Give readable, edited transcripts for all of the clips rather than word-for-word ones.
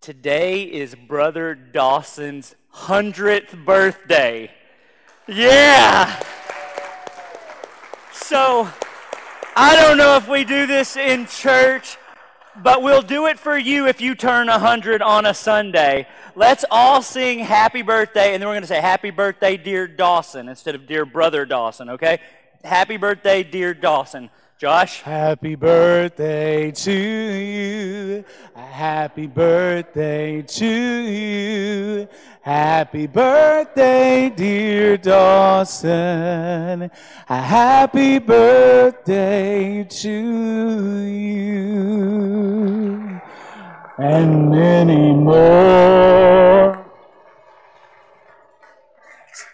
Today is Brother Dawson's 100th birthday. Yeah! So, I don't know if we do this in church, but we'll do it for you if you turn 100 on a Sunday. Let's all sing happy birthday, and then we're going to say happy birthday, dear Dawson, instead of dear Brother Dawson, okay? Happy birthday, dear Dawson. Josh? Happy birthday to you. Happy birthday to you. Happy birthday, dear Dawson. Happy birthday to you. And many more.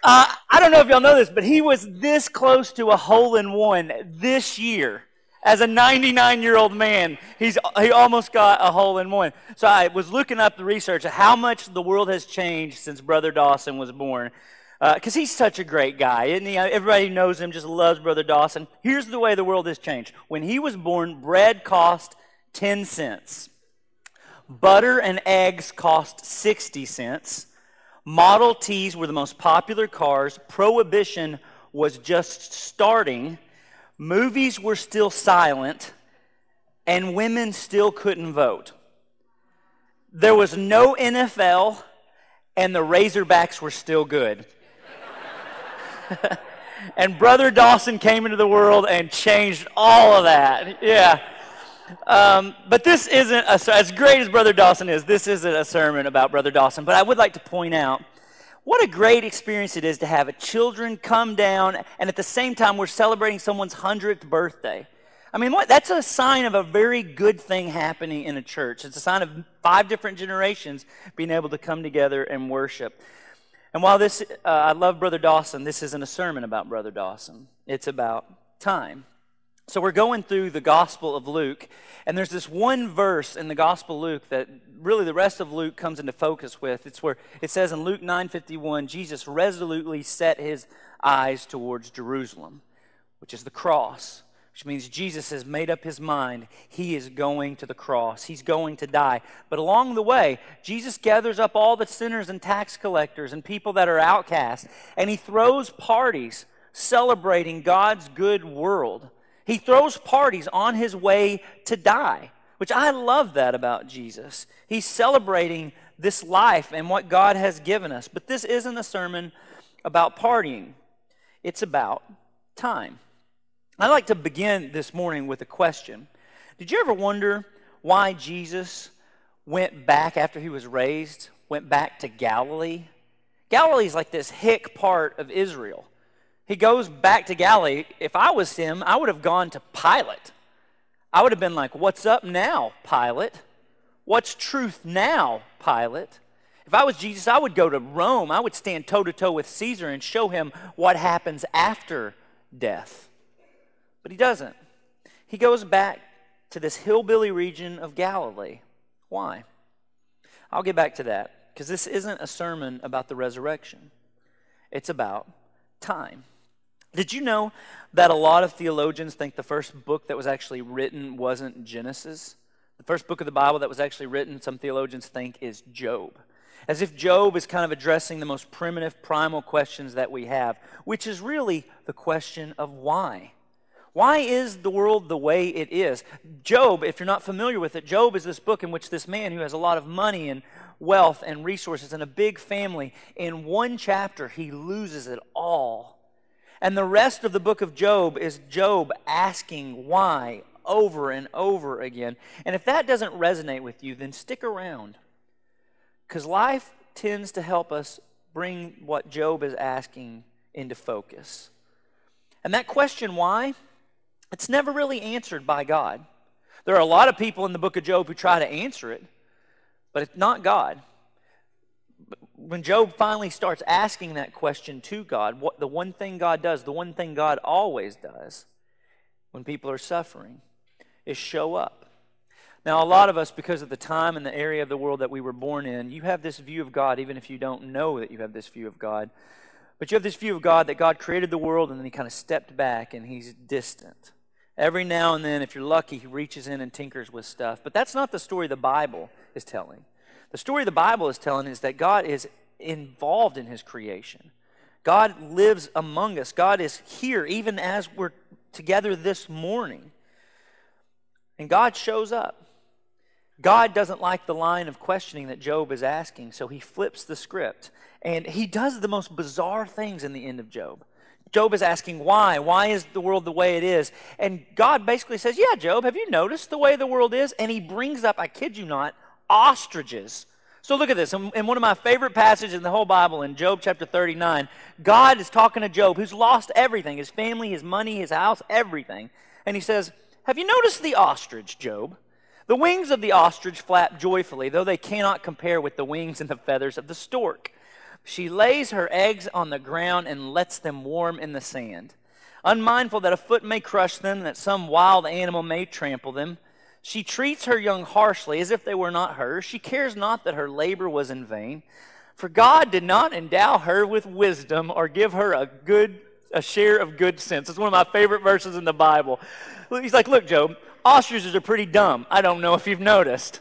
I don't know if y'all know this, but he was this close to a hole-in-one this year. As a 99-year-old man, he almost got a hole-in-one. So I was looking up the research of how much the world has changed since Brother Dawson was born. Because he's such a great guy, isn't he? Everybody who knows him just loves Brother Dawson. Here's the way the world has changed. When he was born, bread cost 10 cents. Butter and eggs cost 60 cents. Model Ts were the most popular cars. Prohibition was just starting. Movies were still silent. And women still couldn't vote. There was no NFL, and the Razorbacks were still good. And Brother Dawson came into the world and changed all of that. Yeah. But this isn't, as great as Brother Dawson is, this isn't a sermon about Brother Dawson. But I would like to point out what a great experience it is to have children come down, and at the same time we're celebrating someone's 100th birthday. I mean, that's a sign of a very good thing happening in a church. It's a sign of 5 different generations being able to come together and worship. And while this, I love Brother Dawson, this isn't a sermon about Brother Dawson. It's about time. So we're going through the Gospel of Luke, and there's this one verse in the Gospel of Luke that really the rest of Luke comes into focus with. It's where it says in Luke 9:51, Jesus resolutely set his eyes towards Jerusalem, which is the cross, which means Jesus has made up his mind. He is going to the cross. He's going to die. But along the way, Jesus gathers up all the sinners and tax collectors and people that are outcast, and he throws parties celebrating God's good world. He throws parties on his way to die, which I love that about Jesus. He's celebrating this life and what God has given us. But this isn't a sermon about partying. It's about time. I'd like to begin this morning with a question. Did you ever wonder why Jesus went back after he was raised, went back to Galilee? Galilee is like this hick part of Israel. He goes back to Galilee. If I was him, I would have gone to Pilate. I would have been like, what's up now, Pilate? What's truth now, Pilate? If I was Jesus, I would go to Rome. I would stand toe-to-toe with Caesar and show him what happens after death. But he doesn't. He goes back to this hillbilly region of Galilee. Why? I'll get back to that, because this isn't a sermon about the resurrection. It's about time. Did you know that a lot of theologians think the first book that was actually written wasn't Genesis? The first book of the Bible that was actually written, some theologians think, is Job. As if Job is kind of addressing the most primitive, primal questions that we have, which is really the question of why. Why is the world the way it is? Job, if you're not familiar with it, Job is this book in which this man who has a lot of money and wealth and resources and a big family, in one chapter he loses it all. And the rest of the book of Job is Job asking why over and over again. And if that doesn't resonate with you, then stick around. Because life tends to help us bring what Job is asking into focus. And that question, why, it's never really answered by God. There are a lot of people in the book of Job who try to answer it, but it's not God. When Job finally starts asking that question to God, what the one thing God does, the one thing God always does when people are suffering, is show up. Now, a lot of us, because of the time and the area of the world that we were born in, you have this view of God, even if you don't know that you have this view of God. But you have this view of God that God created the world and then he kind of stepped back and he's distant. Every now and then, if you're lucky, he reaches in and tinkers with stuff. But that's not the story the Bible is telling. The story the Bible is telling is that God is involved in his creation. God lives among us. God is here even as we're together this morning. And God shows up. God doesn't like the line of questioning that Job is asking, so he flips the script. And he does the most bizarre things in the end of Job. Job is asking why. Why is the world the way it is? And God basically says, yeah, Job, have you noticed the way the world is? And he brings up, I kid you not, ostriches. So look at this. In one of my favorite passages in the whole Bible, in Job chapter 39, God is talking to Job, who's lost everything, his family, his money, his house, everything. And he says, have you noticed the ostrich, Job? The wings of the ostrich flap joyfully, though they cannot compare with the wings and the feathers of the stork. She lays her eggs on the ground and lets them warm in the sand. Unmindful that a foot may crush them, that some wild animal may trample them, she treats her young harshly as if they were not hers. She cares not that her labor was in vain. For God did not endow her with wisdom or give her a share of good sense. It's one of my favorite verses in the Bible. He's like, look, Job, ostriches are pretty dumb. I don't know if you've noticed.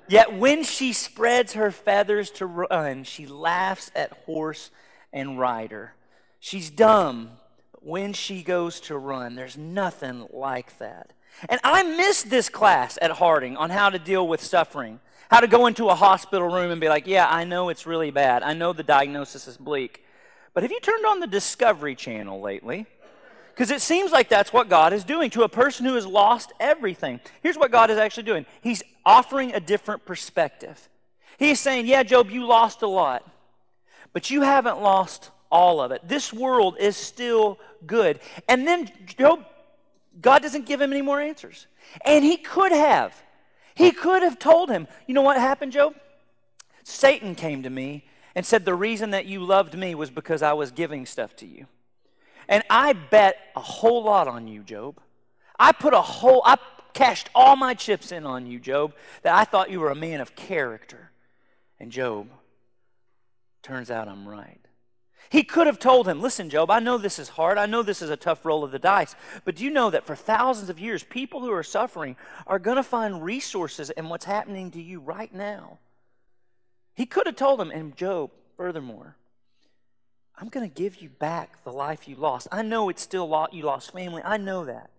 Yet when she spreads her feathers to run, she laughs at horse and rider. She's dumb, but when she goes to run, there's nothing like that. And I missed this class at Harding on how to deal with suffering, how to go into a hospital room and be like, yeah, I know it's really bad. I know the diagnosis is bleak. But have you turned on the Discovery Channel lately? Because it seems like that's what God is doing to a person who has lost everything. Here's what God is actually doing. He's offering a different perspective. He's saying, yeah, Job, you lost a lot, but you haven't lost all of it. This world is still good. And then Job, God doesn't give him any more answers. And he could have. He could have told him, you know what happened, Job? Satan came to me and said the reason that you loved me was because I was giving stuff to you. And I bet a whole lot on you, Job. I cashed all my chips in on you, Job, that I thought you were a man of character. And Job, turns out I'm right. He could have told him, listen, Job, I know this is hard. I know this is a tough roll of the dice. But do you know that for thousands of years, people who are suffering are going to find resources in what's happening to you right now? He could have told him, and Job, furthermore, I'm going to give you back the life you lost. I know it's still you lost family. I know that.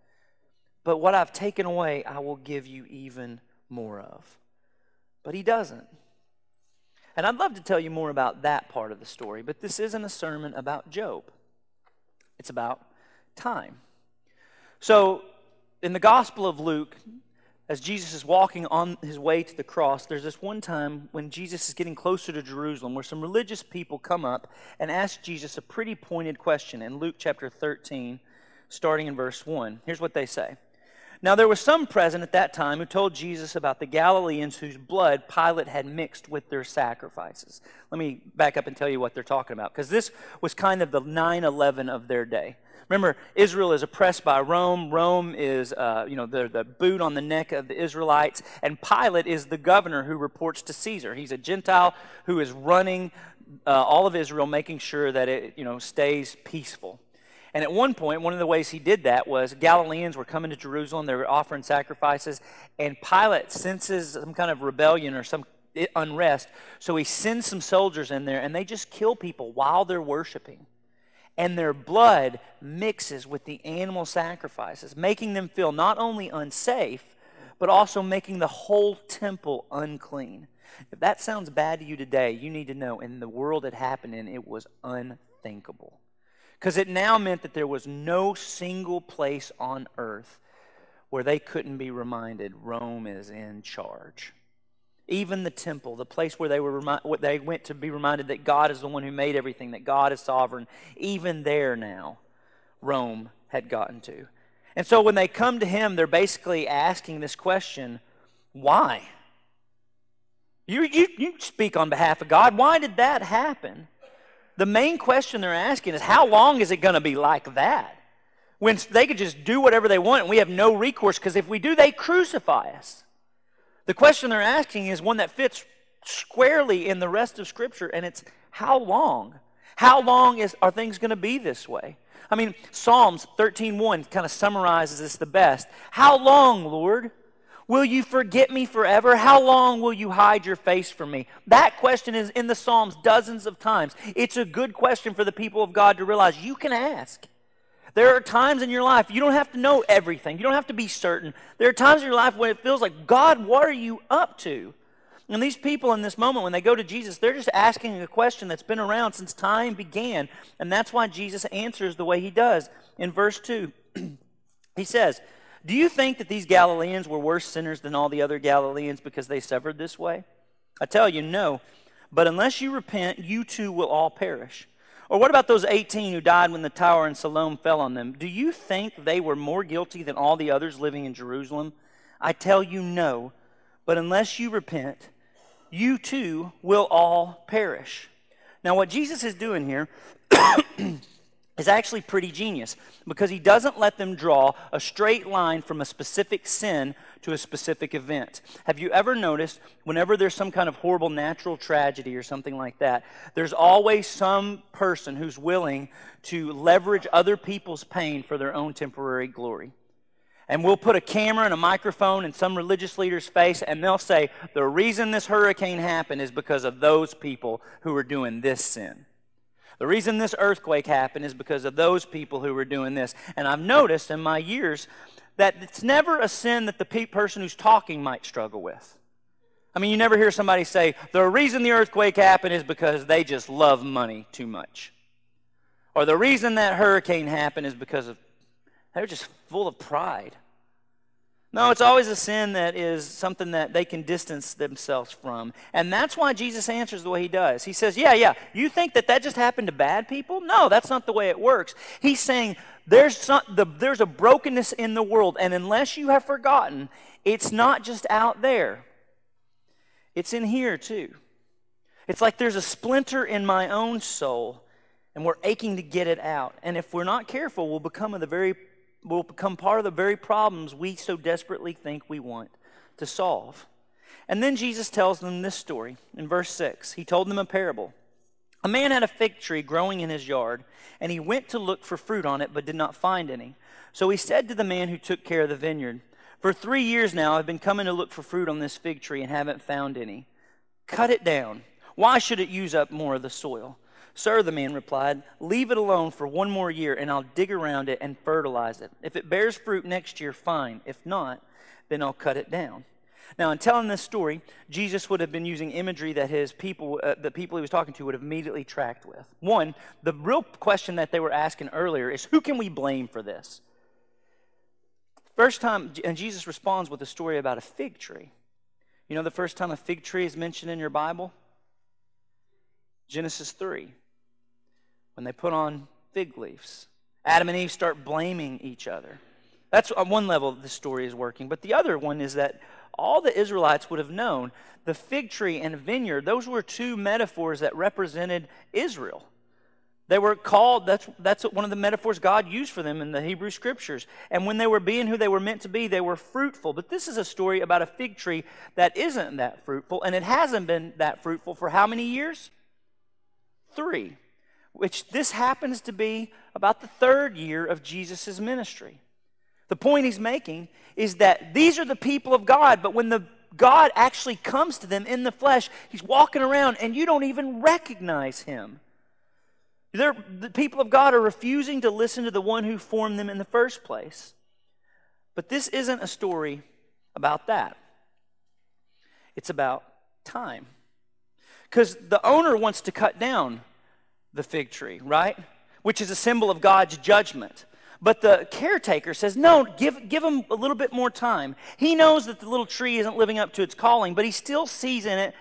But what I've taken away, I will give you even more of. But he doesn't. And I'd love to tell you more about that part of the story, but this isn't a sermon about Job. It's about time. So, in the Gospel of Luke, as Jesus is walking on his way to the cross, there's this one time when Jesus is getting closer to Jerusalem where some religious people come up and ask Jesus a pretty pointed question in Luke chapter 13, starting in verse 1. Here's what they say. Now there was some present at that time who told Jesus about the Galileans whose blood Pilate had mixed with their sacrifices. Let me back up and tell you what they're talking about, because this was kind of the 9/11 of their day. Remember, Israel is oppressed by Rome. Rome is, they're the boot on the neck of the Israelites. And Pilate is the governor who reports to Caesar. He's a Gentile who is running all of Israel, making sure that it, stays peaceful. And at one point, one of the ways he did that was Galileans were coming to Jerusalem. They were offering sacrifices. And Pilate senses some kind of rebellion or some unrest. So he sends some soldiers in there, and they just kill people while they're worshiping. And their blood mixes with the animal sacrifices, making them feel not only unsafe, but also making the whole temple unclean. If that sounds bad to you today, you need to know in the world it happened in, it was unthinkable. Because it now meant that there was no single place on earth where they couldn't be reminded Rome is in charge. Even the temple, the place where they went to be reminded that God is the one who made everything, that God is sovereign, even there now, Rome had gotten to. And so when they come to him, they're basically asking this question, why? You speak on behalf of God. Why did that happen? The main question they're asking is, how long is it going to be like that? When they could just do whatever they want and we have no recourse, because if we do, they crucify us. The question they're asking is one that fits squarely in the rest of Scripture, and it's how long? How long are things going to be this way? I mean, Psalms 13:1 kind of summarizes this the best. How long, Lord? Will you forget me forever? How long will you hide your face from me? That question is in the Psalms dozens of times. It's a good question for the people of God to realize you can ask. There are times in your life you don't have to know everything. You don't have to be certain. There are times in your life when it feels like, God, what are you up to? And these people in this moment, when they go to Jesus, they're just asking a question that's been around since time began. And that's why Jesus answers the way he does. In verse 2, he says, do you think that these Galileans were worse sinners than all the other Galileans because they suffered this way? I tell you, no. But unless you repent, you too will all perish. Or what about those 18 who died when the tower in Siloam fell on them? Do you think they were more guilty than all the others living in Jerusalem? I tell you, no. But unless you repent, you too will all perish. Now, what Jesus is doing here is actually pretty genius, because he doesn't let them draw a straight line from a specific sin to a specific event. Have you ever noticed whenever there's some kind of horrible natural tragedy or something like that, there's always some person who's willing to leverage other people's pain for their own temporary glory? And we'll put a camera and a microphone in some religious leader's face, and they'll say, the reason this hurricane happened is because of those people who were doing this sin. The reason this earthquake happened is because of those people who were doing this. And I've noticed in my years that it's never a sin that the person who's talking might struggle with. I mean, you never hear somebody say, the reason the earthquake happened is because they just love money too much. Or the reason that hurricane happened is because they're just full of pride. No, it's always a sin that is something that they can distance themselves from. And that's why Jesus answers the way he does. He says, yeah, you think that just happened to bad people? No, that's not the way it works. He's saying there's a brokenness in the world, and unless you have forgotten, it's not just out there. It's in here too. It's like there's a splinter in my own soul, and we're aching to get it out. And if we're not careful, we'll become part of the very problems we so desperately think we want to solve. And then Jesus tells them this story in verse 6. He told them a parable. A man had a fig tree growing in his yard, and he went to look for fruit on it, but did not find any. So he said to the man who took care of the vineyard, for 3 years now I've been coming to look for fruit on this fig tree and haven't found any. Cut it down. Why should it use up more of the soil? Sir, the man replied, leave it alone for 1 more year, and I'll dig around it and fertilize it. If it bears fruit next year, fine. If not, then I'll cut it down. Now, in telling this story, Jesus would have been using imagery that the people he was talking to would have immediately tracked with. One, the real question that they were asking earlier is, who can we blame for this? First time, and Jesus responds with a story about a fig tree. You know the first time a fig tree is mentioned in your Bible? Genesis 3. When they put on fig leaves. Adam and Eve start blaming each other. That's on one level the story is working. But the other one is that all the Israelites would have known the fig tree and vineyard, those were two metaphors that represented Israel. They were called, that's one of the metaphors God used for them in the Hebrew Scriptures. And when they were being who they were meant to be, they were fruitful. But this is a story about a fig tree that isn't that fruitful, and it hasn't been that fruitful for how many years? 3. Which this happens to be about the 3rd year of Jesus' ministry. The point he's making is that these are the people of God, but when God actually comes to them in the flesh, he's walking around and you don't even recognize him. The people of God are refusing to listen to the one who formed them in the first place. But this isn't a story about that. It's about time. Because the owner wants to cut down the fig tree, right? Which is a symbol of God's judgment. But the caretaker says, no, give him a little bit more time. He knows that the little tree isn't living up to its calling, but he still sees in it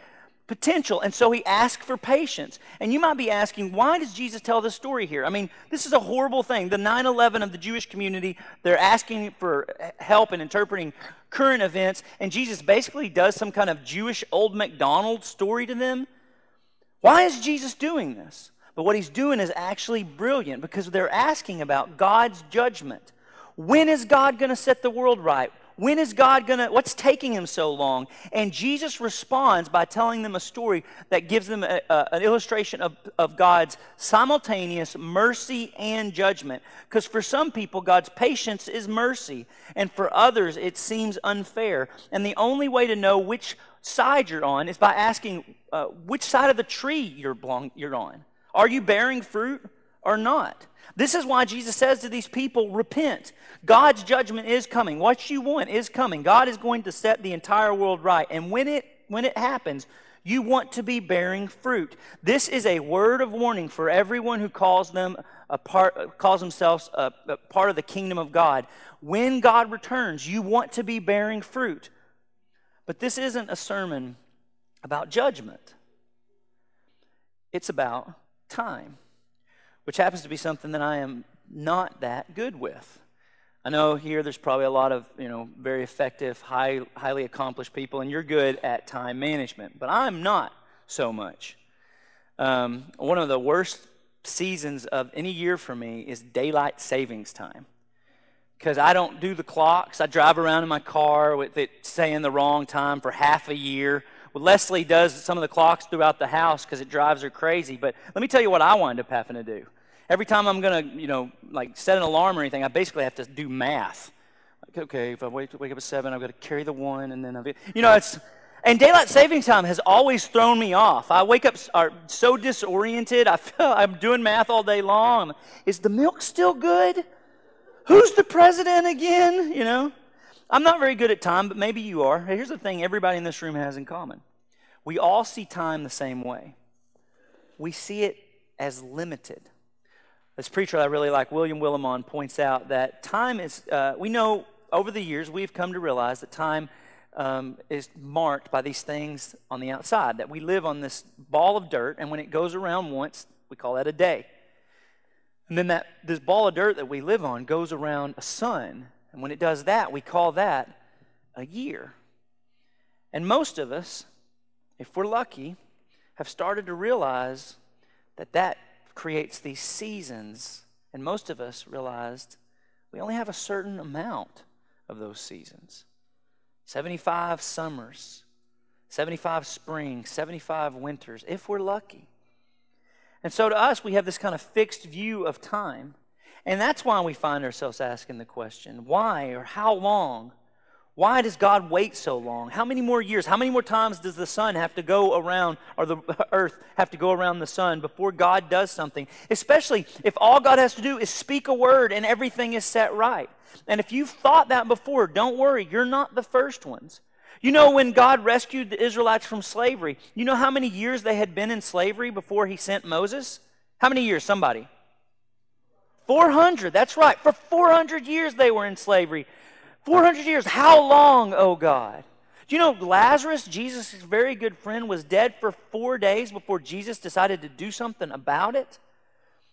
potential, and so he asks for patience. And you might be asking, why does Jesus tell this story here? I mean, this is a horrible thing. The 9/11 of the Jewish community, they're asking for help in interpreting current events, and Jesus basically does some kind of Jewish old MacDonald story to them. Why is Jesus doing this? But what he's doing is actually brilliant, because they're asking about God's judgment. When is God going to set the world right? When is God gonna, what's taking him so long? And Jesus responds by telling them a story that gives them an illustration of God's simultaneous mercy and judgment. Because for some people, God's patience is mercy, and for others, it seems unfair. And the only way to know which side you're on is by asking which side of the tree you're on. Are you bearing fruit or not? This is why Jesus says to these people, repent. God's judgment is coming. What you want is coming. God is going to set the entire world right. And when it happens, you want to be bearing fruit. This is a word of warning for everyone who calls themselves a part of the kingdom of God. When God returns, you want to be bearing fruit. But this isn't a sermon about judgment. It's about time, which happens to be something that I am not that good with. I know here there's probably a lot of, very effective, highly accomplished people, and you're good at time management, but I'm not so much. One of the worst seasons of any year for me is daylight savings time, because I don't do the clocks. I drive around in my car with it saying the wrong time for half a year. Well, Leslie does some of the clocks throughout the house because it drives her crazy, but let me tell you what I wind up having to do. Every time I'm going to, set an alarm or anything, I basically have to do math. Like, okay, if I wake up at 7, I've got to carry the 1, and then and daylight savings time has always thrown me off. I wake up so disoriented. I feel I'm doing math all day long. Is the milk still good? Who's the president again? I'm not very good at time, but maybe you are. Here's the thing everybody in this room has in common. We all see time the same way. We see it as limited. This preacher I really like, William Willimon, points out that time is, we know over the years we've come to realize that time is marked by these things on the outside, that we live on this ball of dirt, and when it goes around once, we call that a day. And then this ball of dirt that we live on goes around a sun, and when it does that, we call that a year. And most of us, if we're lucky, have started to realize that creates these seasons, and most of us realized we only have a certain amount of those seasons. 75 summers, 75 springs, 75 winters, if we're lucky. And so to us, we have this kind of fixed view of time, and that's why we find ourselves asking the question, why or how long? Why does God wait so long? How many more years? How many more times does the sun have to go around, or the earth have to go around the sun before God does something? Especially if all God has to do is speak a word and everything is set right. And if you've thought that before, don't worry, you're not the first ones. When God rescued the Israelites from slavery, you know how many years they had been in slavery before he sent Moses? How many years? Somebody? 400. That's right. For 400 years they were in slavery. 400 years, how long, oh God? Do you know Lazarus, Jesus' very good friend, was dead for 4 days before Jesus decided to do something about it?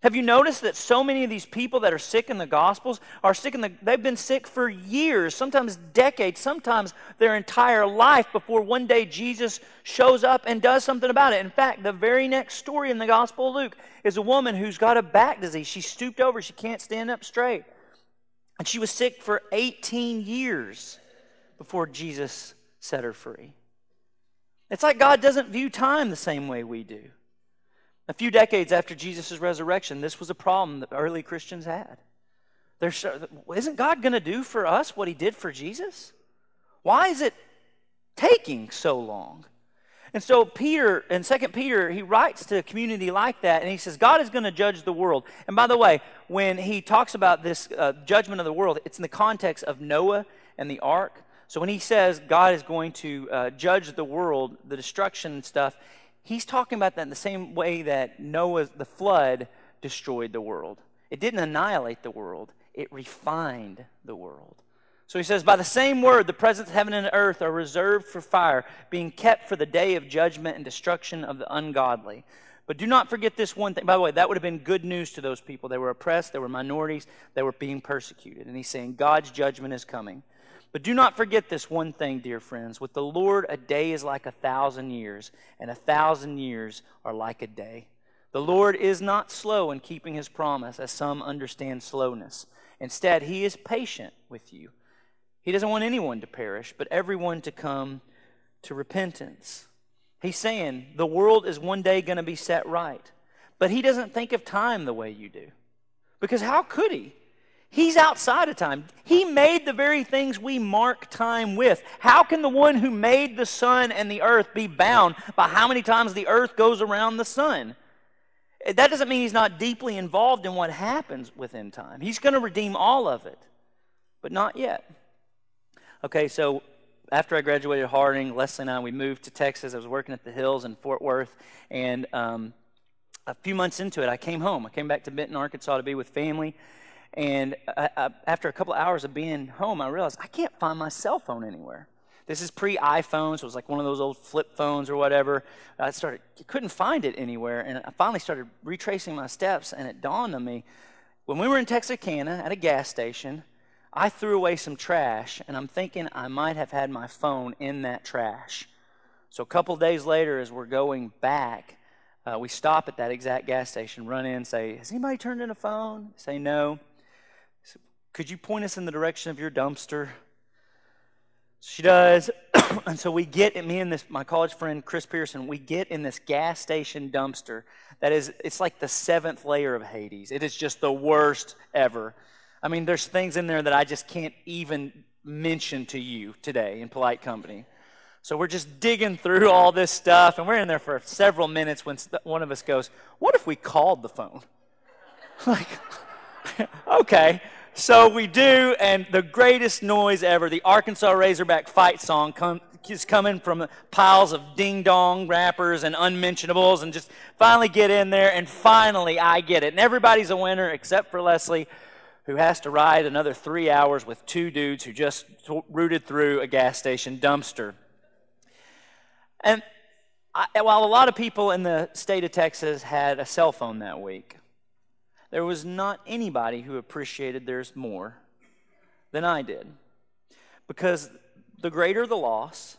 Have you noticed that so many of these people that are sick in the Gospels are sick they've been sick for years, sometimes decades, sometimes their entire life before one day Jesus shows up and does something about it. In fact, the very next story in the Gospel of Luke is a woman who's got a back disease. She's stooped over, she can't stand up straight. And she was sick for 18 years before Jesus set her free. It's like God doesn't view time the same way we do. A few decades after Jesus' resurrection, this was a problem that early Christians had. Isn't God going to do for us what he did for Jesus? Why is it taking so long? And so Peter, in 2 Peter, he writes to a community like that, and he says, God is going to judge the world. And by the way, when he talks about this judgment of the world, it's in the context of Noah and the ark. So when he says God is going to judge the world, the destruction and stuff, he's talking about that in the same way that the flood destroyed the world. It didn't annihilate the world. It refined the world. So he says, by the same word, the presence of heaven and earth are reserved for fire, being kept for the day of judgment and destruction of the ungodly. But do not forget this one thing. By the way, that would have been good news to those people. They were oppressed, they were minorities, they were being persecuted. And he's saying, God's judgment is coming. But do not forget this one thing, dear friends. With the Lord, a day is like 1,000 years, and 1,000 years are like a day. The Lord is not slow in keeping his promise, as some understand slowness. Instead, he is patient with you, He doesn't want anyone to perish, but everyone to come to repentance. He's saying the world is one day going to be set right. But he doesn't think of time the way you do. Because how could he? He's outside of time. He made the very things we mark time with. How can the one who made the sun and the earth be bound by how many times the earth goes around the sun? That doesn't mean he's not deeply involved in what happens within time. He's going to redeem all of it, but not yet. Okay, so after I graduated Harding, Leslie and I, we moved to Texas. I was working at the Hills in Fort Worth, and a few months into it, I came home. I came back to Benton, Arkansas to be with family, and after a couple of hours of being home, I realized I can't find my cell phone anywhere. This is pre-iPhone, so it was like one of those old flip phones or whatever. Couldn't find it anywhere, and I finally started retracing my steps, and it dawned on me, when we were in Texarkana at a gas station, I threw away some trash, and I'm thinking I might have had my phone in that trash. So a couple days later, as we're going back, we stop at that exact gas station, run in, say, has anybody turned in a phone? Say no. So, could you point us in the direction of your dumpster? She does. And so we get, me and my college friend Chris Pearson, we get in this gas station dumpster that is, it's like the 7th layer of Hades. It is just the worst ever. I mean, there's things in there that I just can't even mention to you today in polite company. So we're just digging through all this stuff, and we're in there for several minutes when one of us goes, what if we called the phone? Like, okay. So we do, and the greatest noise ever, the Arkansas Razorback fight song is coming from piles of ding-dong rappers and unmentionables, and just finally get in there, and finally I get it. And everybody's a winner except for Leslie, who has to ride another 3 hours with 2 dudes who just rooted through a gas station dumpster. And while a lot of people in the state of Texas had a cell phone that week, there was not anybody who appreciated theirs more than I did. Because the greater the loss,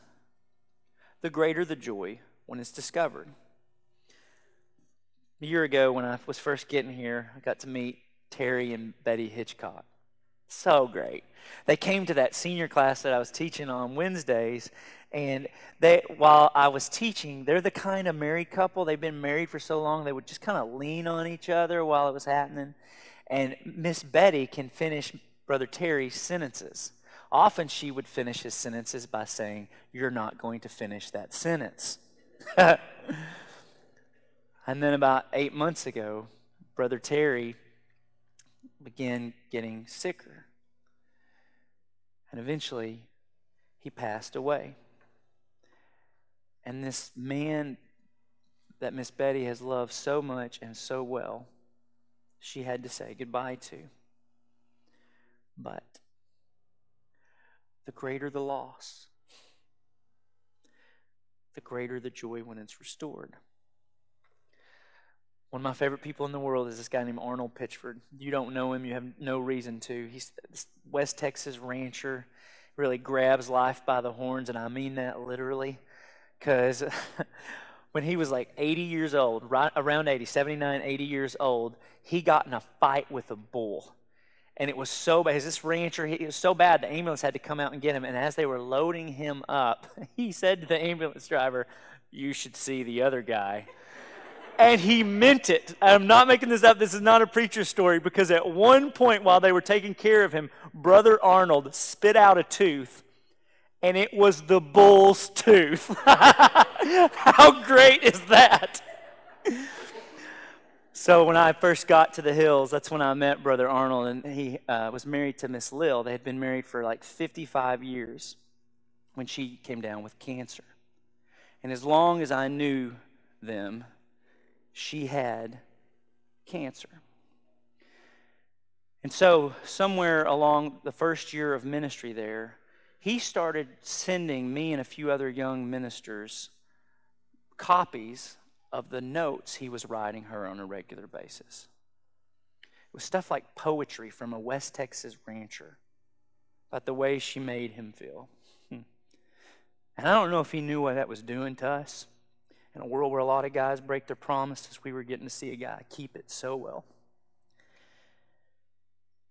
the greater the joy when it's discovered. A year ago when I was first getting here, I got to meet Terry and Betty Hitchcock. So great. They came to that senior class that I was teaching on Wednesdays, and while I was teaching, they're the kind of married couple. They've been married for so long, they would just kind of lean on each other while it was happening. And Miss Betty can finish Brother Terry's sentences. Often she would finish his sentences by saying, "You're not going to finish that sentence." And then about 8 months ago, Brother Terry began getting sicker. And eventually, he passed away. And this man that Miss Betty has loved so much and so well, she had to say goodbye to. But the greater the loss, the greater the joy when it's restored. One of my favorite people in the world is this guy named Arnold Pitchford. You don't know him, you have no reason to. He's this West Texas rancher, really grabs life by the horns, and I mean that literally. Because when he was like 80 years old, right around 80, 79, 80 years old, he got in a fight with a bull. And it was so bad. This rancher, it was so bad, the ambulance had to come out and get him. And as they were loading him up, he said to the ambulance driver, "You should see the other guy." And he meant it. I'm not making this up. This is not a preacher story, because at one point while they were taking care of him, Brother Arnold spit out a tooth, and it was the bull's tooth. How great is that? So when I first got to the Hills, that's when I met Brother Arnold, and he was married to Miss Lil. They had been married for like 55 years when she came down with cancer. And as long as I knew them, she had cancer. And so somewhere along the first year of ministry there, he started sending me and a few other young ministers copies of the notes he was writing her on a regular basis. It was stuff like poetry from a West Texas rancher about the way she made him feel. And I don't know if he knew what that was doing to us. In a world where a lot of guys break their promises, we were getting to see a guy keep it so well.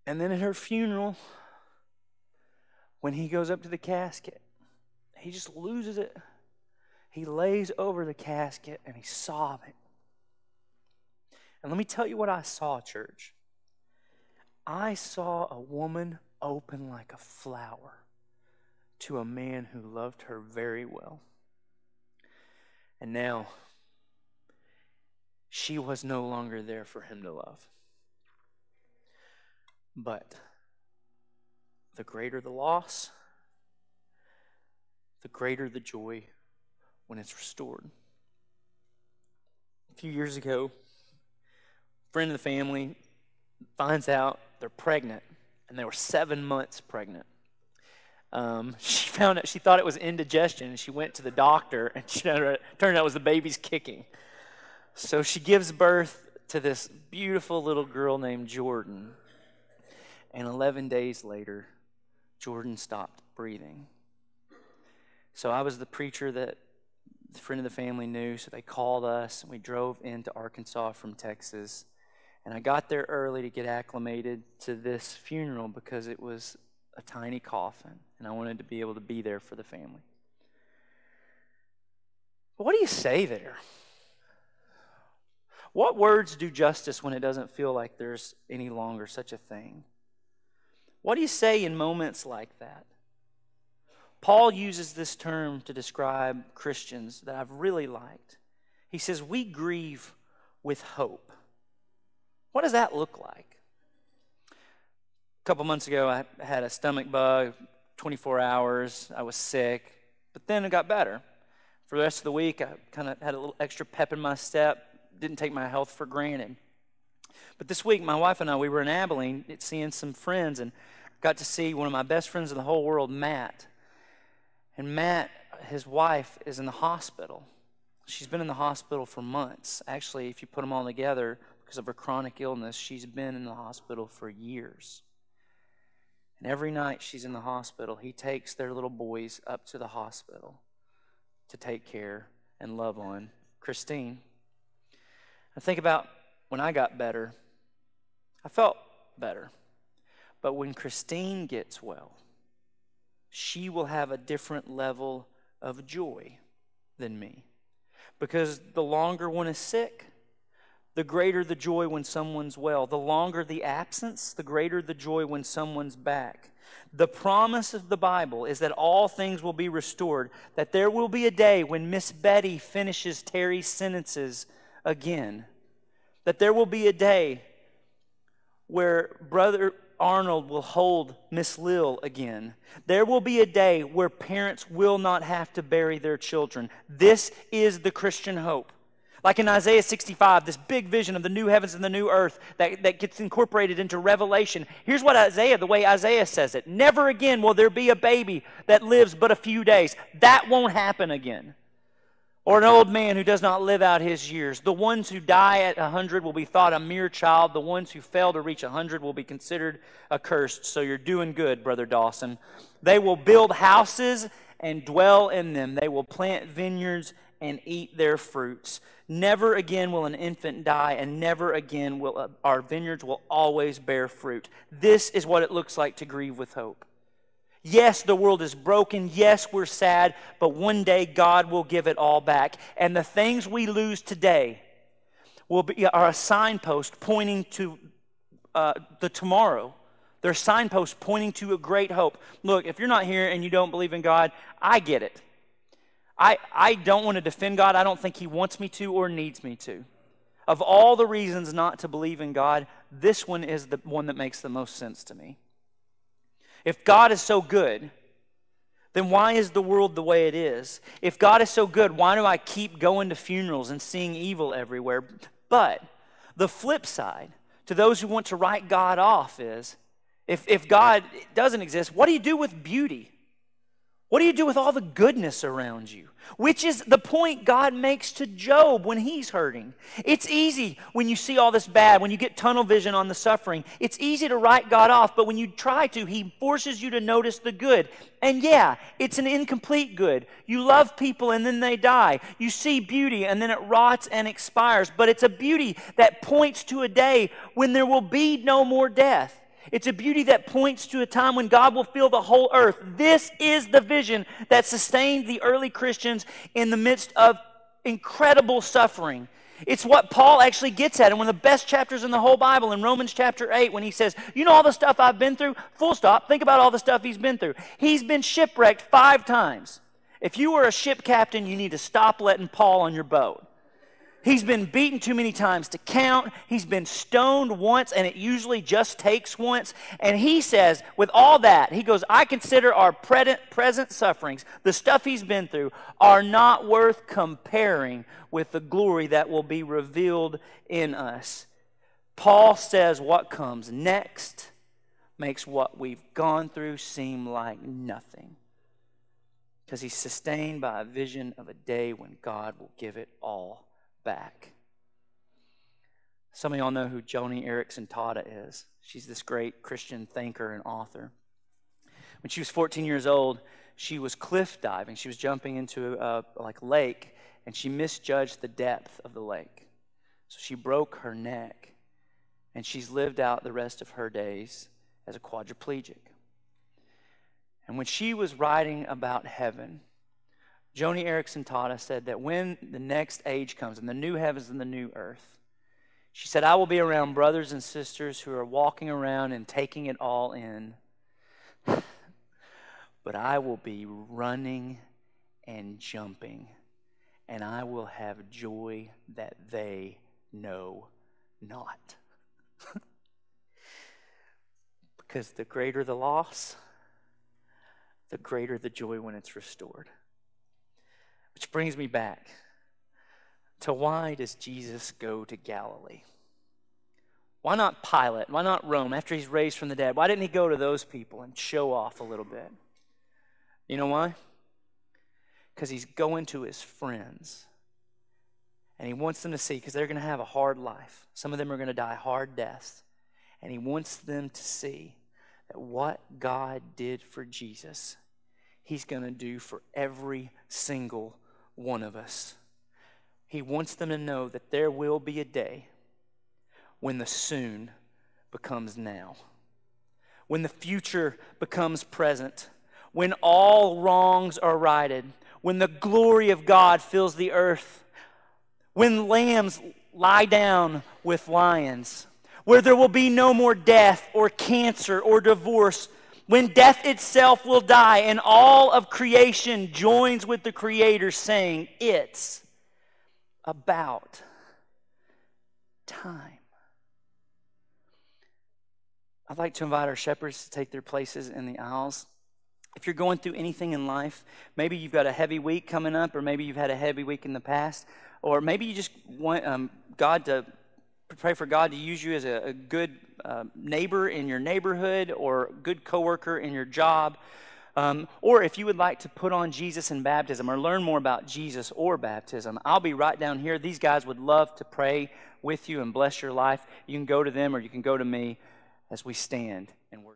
And then at her funeral, when he goes up to the casket, he just loses it. He lays over the casket and he's sobbing. And let me tell you what I saw, church. I saw a woman open like a flower to a man who loved her very well. And now, she was no longer there for him to love. But the greater the loss, the greater the joy when it's restored. A few years ago, a friend of the family finds out they're pregnant, and they were 7 months pregnant. She found out, she thought it was indigestion, and she went to the doctor, and turned out it was the baby's kicking. So she gives birth to this beautiful little girl named Jordan. And 11 days later, Jordan stopped breathing. So I was the preacher that the friend of the family knew, so they called us, and we drove into Arkansas from Texas. And I got there early to get acclimated to this funeral because it was a tiny coffin, and I wanted to be able to be there for the family. But what do you say there? What words do justice when it doesn't feel like there's any longer such a thing? What do you say in moments like that? Paul uses this term to describe Christians that I've really liked. He says, we grieve with hope. What does that look like? A couple months ago, I had a stomach bug, 24 hours. I was sick, but then it got better. For the rest of the week, I kind of had a little extra pep in my step, didn't take my health for granted. But this week, my wife and I, we were in Abilene seeing some friends, and got to see one of my best friends in the whole world, Matt. And Matt, his wife, is in the hospital. She's been in the hospital for months. Actually, if you put them all together, because of her chronic illness, she's been in the hospital for years. And every night she's in the hospital, he takes their little boys up to the hospital to take care and love on Christine. I think about when I got better, I felt better. But when Christine gets well, she will have a different level of joy than me. Because the longer one is sick, the greater the joy when someone's well. The longer the absence, the greater the joy when someone's back. The promise of the Bible is that all things will be restored, that there will be a day when Miss Betty finishes Terry's sentences again, that there will be a day where Brother Arnold will hold Miss Lil again. There will be a day where parents will not have to bury their children. This is the Christian hope. Like in Isaiah 65, this big vision of the new heavens and the new earth that gets incorporated into Revelation. Here's what the way Isaiah says it. Never again will there be a baby that lives but a few days. That won't happen again. Or an old man who does not live out his years. The ones who die at 100 will be thought a mere child. The ones who fail to reach 100 will be considered accursed. So you're doing good, Brother Dawson. They will build houses and dwell in them. They will plant vineyards and eat their fruits. Never again will an infant die, and never again will our vineyards will always bear fruit. This is what it looks like to grieve with hope. Yes, the world is broken. Yes, we're sad, but one day God will give it all back. And the things we lose today are a signpost pointing to the tomorrow. They're signposts pointing to a great hope. Look, if you're not here and you don't believe in God, I get it. I don't want to defend God. I don't think He wants me to or needs me to. Of all the reasons not to believe in God, this one is the one that makes the most sense to me. If God is so good, then why is the world the way it is? If God is so good, why do I keep going to funerals and seeing evil everywhere? But the flip side to those who want to write God off is, if God doesn't exist, what do you do with beauty? What do you do with all the goodness around you? Which is the point God makes to Job when he's hurting. It's easy when you see all this bad, when you get tunnel vision on the suffering. It's easy to write God off, but when you try to, He forces you to notice the good. And yeah, it's an incomplete good. You love people and then they die. You see beauty and then it rots and expires. But it's a beauty that points to a day when there will be no more death. It's a beauty that points to a time when God will fill the whole earth. This is the vision that sustained the early Christians in the midst of incredible suffering. It's what Paul actually gets at in one of the best chapters in the whole Bible, in Romans chapter 8, when he says, you know all the stuff I've been through? Full stop. Think about all the stuff he's been through. He's been shipwrecked 5 times. If you were a ship captain, you need to stop letting Paul on your boat. He's been beaten too many times to count. He's been stoned once, and it usually just takes once. And he says, with all that, he goes, I consider our present sufferings, the stuff he's been through, are not worth comparing with the glory that will be revealed in us. Paul says what comes next makes what we've gone through seem like nothing, because he's sustained by a vision of a day when God will give it all back. Some of y'all know who Joni Eareckson Tada is. She's this great Christian thinker and author. When she was 14 years old, she was cliff diving. She was jumping into a lake, and she misjudged the depth of the lake. So she broke her neck, and she's lived out the rest of her days as a quadriplegic. And when she was writing about heaven, Joni Eareckson Tada said that when the next age comes, and the new heavens and the new earth, she said, I will be around brothers and sisters who are walking around and taking it all in, but I will be running and jumping, and I will have joy that they know not. Because the greater the loss, the greater the joy when it's restored. Which brings me back to, why does Jesus go to Galilee? Why not Pilate? Why not Rome after he's raised from the dead? Why didn't he go to those people and show off a little bit? You know why? Because he's going to his friends. And he wants them to see, because they're going to have a hard life. Some of them are going to die hard deaths. And he wants them to see that what God did for Jesus, he's going to do for every single one of us. He wants them to know that there will be a day when the soon becomes now, when the future becomes present, when all wrongs are righted, when the glory of God fills the earth, when lambs lie down with lions, where there will be no more death or cancer or divorce, when death itself will die and all of creation joins with the Creator saying, it's about time. I'd like to invite our shepherds to take their places in the aisles. If you're going through anything in life, maybe you've got a heavy week coming up, or maybe you've had a heavy week in the past, or maybe you just want pray for God to use you as a good neighbor in your neighborhood, or good coworker in your job. Or if you would like to put on Jesus in baptism, or learn more about Jesus or baptism, I'll be right down here. These guys would love to pray with you and bless your life. You can go to them, or you can go to me as we stand and work.